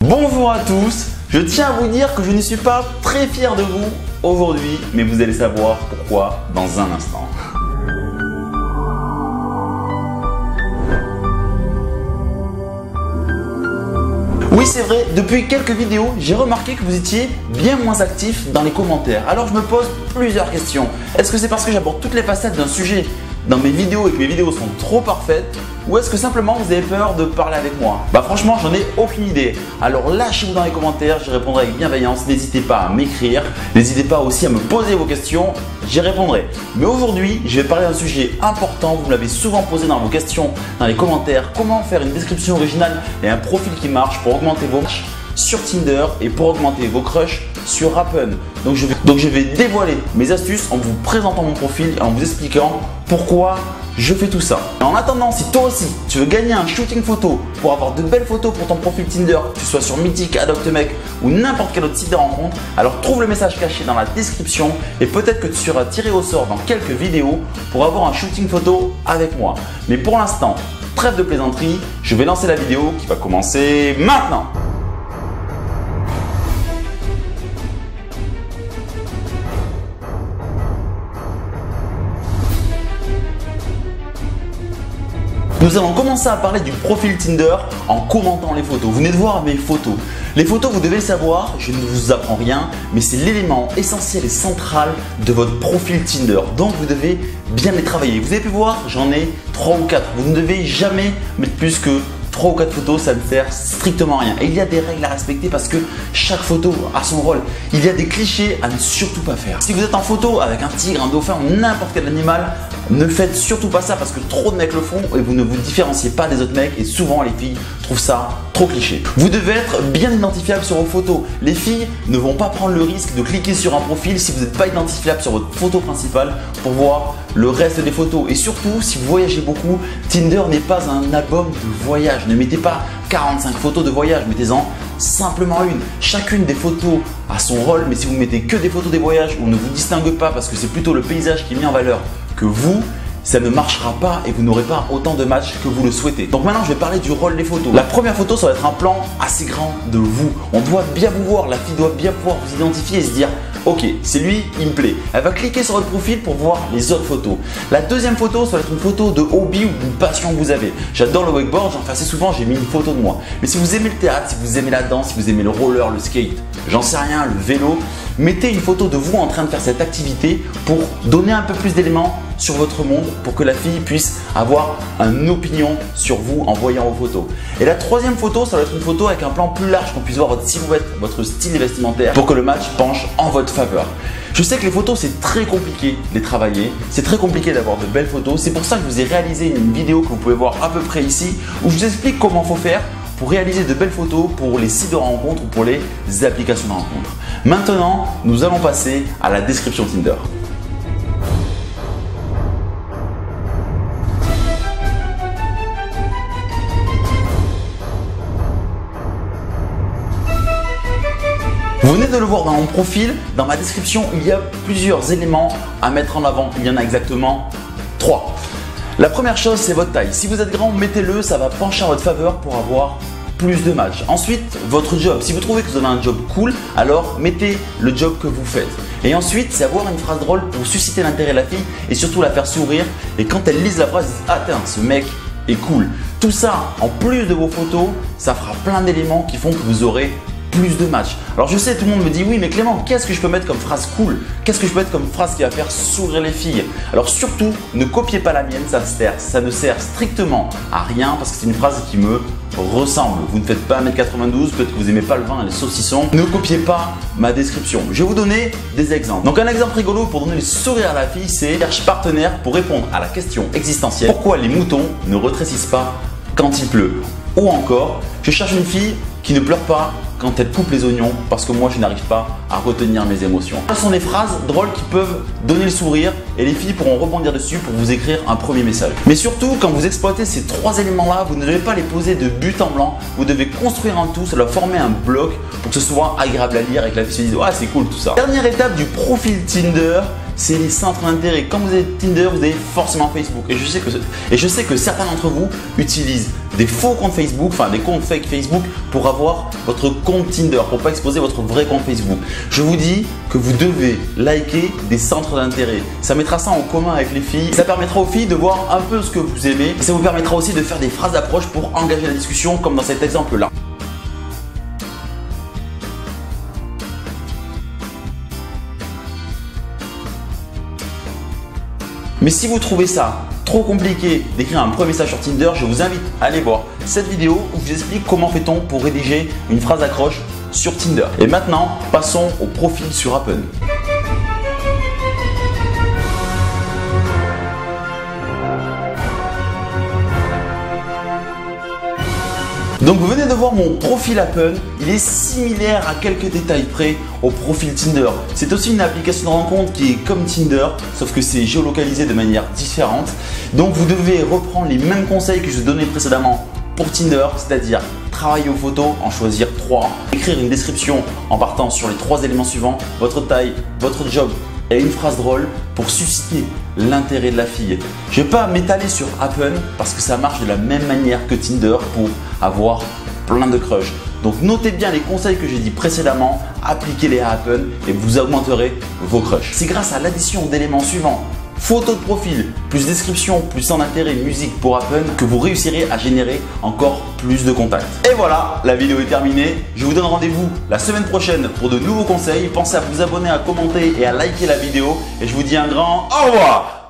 Bonjour à tous, je tiens à vous dire que je ne suis pas très fier de vous aujourd'hui, mais vous allez savoir pourquoi dans un instant. Oui, c'est vrai, depuis quelques vidéos, j'ai remarqué que vous étiez bien moins actifs dans les commentaires. Alors je me pose plusieurs questions. Est-ce que c'est parce que j'aborde toutes les facettes d'un sujet dans mes vidéos et que mes vidéos sont trop parfaites? Ou est-ce que simplement vous avez peur de parler avec moi? Franchement, j'en ai aucune idée. Alors lâchez-vous dans les commentaires, j'y répondrai avec bienveillance. N'hésitez pas à m'écrire, n'hésitez pas aussi à me poser vos questions, j'y répondrai. Mais aujourd'hui, je vais parler d'un sujet important, vous me l'avez souvent posé dans vos questions, dans les commentaires. Comment faire une description originale et un profil qui marche pour augmenter vos matchs sur Tinder et pour augmenter vos crushs sur Happn. Donc je vais dévoiler mes astuces en vous présentant mon profil et en vous expliquant pourquoi je fais tout ça. Et en attendant, si toi aussi tu veux gagner un shooting photo pour avoir de belles photos pour ton profil Tinder, que tu sois sur Mythic, Adoptemec ou n'importe quel autre site de rencontre, alors trouve le message caché dans la description et peut-être que tu seras tiré au sort dans quelques vidéos pour avoir un shooting photo avec moi. Mais pour l'instant, trêve de plaisanterie, je vais lancer la vidéo qui va commencer maintenant. Nous allons commencer à parler du profil Tinder en commentant les photos. Vous venez de voir mes photos. Les photos, vous devez le savoir, je ne vous apprends rien, mais c'est l'élément essentiel et central de votre profil Tinder. Donc vous devez bien les travailler. Vous avez pu voir, j'en ai 3 ou 4. Vous ne devez jamais mettre plus que 3 ou 4 photos, ça ne sert strictement à rien. Et il y a des règles à respecter parce que chaque photo a son rôle. Il y a des clichés à ne surtout pas faire. Si vous êtes en photo avec un tigre, un dauphin ou n'importe quel animal, ne faites surtout pas ça parce que trop de mecs le font et vous ne vous différenciez pas des autres mecs et souvent les filles trouvent ça trop cliché. Vous devez être bien identifiable sur vos photos. Les filles ne vont pas prendre le risque de cliquer sur un profil si vous n'êtes pas identifiable sur votre photo principale pour voir le reste des photos. Et surtout, si vous voyagez beaucoup, Tinder n'est pas un album de voyage. Ne mettez pas 45 photos de voyage, mettez-en simplement une. Chacune des photos a son rôle, mais si vous mettez que des photos des voyages, on ne vous distingue pas parce que c'est plutôt le paysage qui est mis en valeur que vous, ça ne marchera pas et vous n'aurez pas autant de matchs que vous le souhaitez. Donc maintenant, je vais parler du rôle des photos. La première photo, ça va être un plan assez grand de vous. On doit bien vous voir, la fille doit bien pouvoir vous identifier et se dire ok, c'est lui, il me plaît. Elle va cliquer sur votre profil pour voir les autres photos. La deuxième photo, ça va être une photo de hobby ou d'une passion que vous avez. J'adore le wakeboard, j'en fais assez souvent, j'ai mis une photo de moi. Mais si vous aimez le théâtre, si vous aimez la danse, si vous aimez le roller, le skate, j'en sais rien, le vélo, mettez une photo de vous en train de faire cette activité pour donner un peu plus d'éléments sur votre monde pour que la fille puisse avoir une opinion sur vous en voyant vos photos. Et la troisième photo, ça va être une photo avec un plan plus large, qu'on puisse voir votre silhouette, votre style vestimentaire pour que le match penche en votre faveur. Je sais que les photos, c'est très compliqué de les travailler, c'est très compliqué d'avoir de belles photos. C'est pour ça que je vous ai réalisé une vidéo que vous pouvez voir à peu près ici où je vous explique comment il faut faire pour réaliser de belles photos pour les sites de rencontres ou pour les applications de rencontres. Maintenant, nous allons passer à la description Tinder. Vous venez de le voir dans mon profil, dans ma description, il y a plusieurs éléments à mettre en avant. Il y en a exactement 3. La première chose, c'est votre taille. Si vous êtes grand, mettez-le, ça va pencher en votre faveur pour avoir plus de matchs. Ensuite, votre job. Si vous trouvez que vous avez un job cool, alors mettez le job que vous faites. Et ensuite, c'est avoir une phrase drôle pour susciter l'intérêt de la fille et surtout la faire sourire. Et quand elle lise la phrase, elle dit « Ah tiens, ce mec est cool ». Tout ça, en plus de vos photos, ça fera plein d'éléments qui font que vous aurez plus de matchs. Alors je sais, tout le monde me dit oui mais Clément, qu'est-ce que je peux mettre comme phrase cool? Qu'est-ce que je peux mettre comme phrase qui va faire sourire les filles? Alors surtout, ne copiez pas la mienne, ça ne sert strictement à rien parce que c'est une phrase qui me ressemble. Vous ne faites pas 1m92, peut-être que vous n'aimez pas le vin et les saucissons. Ne copiez pas ma description. Je vais vous donner des exemples. Donc un exemple rigolo pour donner le sourire à la fille, c'est cherche partenaire pour répondre à la question existentielle. Pourquoi les moutons ne rétrécissent pas quand il pleut? Ou encore, je cherche une fille qui ne pleure pas quand elle coupe les oignons parce que moi je n'arrive pas à retenir mes émotions. Ce sont des phrases drôles qui peuvent donner le sourire et les filles pourront rebondir dessus pour vous écrire un premier message. Mais surtout, quand vous exploitez ces 3 éléments-là, vous ne devez pas les poser de but en blanc. Vous devez construire un tout, ça doit former un bloc pour que ce soit agréable à lire et que la fille se dise « Ah, c'est cool tout ça ». Dernière étape du profil Tinder, c'est les centres d'intérêt. Quand vous avez Tinder, vous avez forcément Facebook. Et je sais que certains d'entre vous utilisent des faux comptes Facebook, enfin des comptes fake Facebook pour avoir votre compte Tinder, pour ne pas exposer votre vrai compte Facebook. Je vous dis que vous devez liker des centres d'intérêt. Ça mettra ça en commun avec les filles. Ça permettra aux filles de voir un peu ce que vous aimez. Et ça vous permettra aussi de faire des phrases d'approche pour engager la discussion comme dans cet exemple-là. Mais si vous trouvez ça trop compliqué d'écrire un premier message sur Tinder, je vous invite à aller voir cette vidéo où je vous explique comment fait-on pour rédiger une phrase d'accroche sur Tinder. Et maintenant, passons au profil sur Happn. Donc vous venez de voir mon profil Happn, il est similaire à quelques détails près au profil Tinder. C'est aussi une application de rencontre qui est comme Tinder, sauf que c'est géolocalisé de manière différente. Donc vous devez reprendre les mêmes conseils que je vous ai donnés précédemment pour Tinder, c'est-à-dire travailler aux photos, en choisir 3, écrire une description en partant sur les 3 éléments suivants, votre taille, votre job et une phrase drôle pour susciter l'intérêt de la fille. Je ne vais pas m'étaler sur Happn parce que ça marche de la même manière que Tinder pour avoir plein de crushs. Donc notez bien les conseils que j'ai dit précédemment, appliquez-les à Happn et vous augmenterez vos crushs. C'est grâce à l'addition d'éléments suivants, photo de profil, plus description, plus centre d'intérêt, musique pour Happn, que vous réussirez à générer encore plus de contacts. Et voilà, la vidéo est terminée. Je vous donne rendez-vous la semaine prochaine pour de nouveaux conseils. Pensez à vous abonner, à commenter et à liker la vidéo. Et je vous dis un grand au revoir.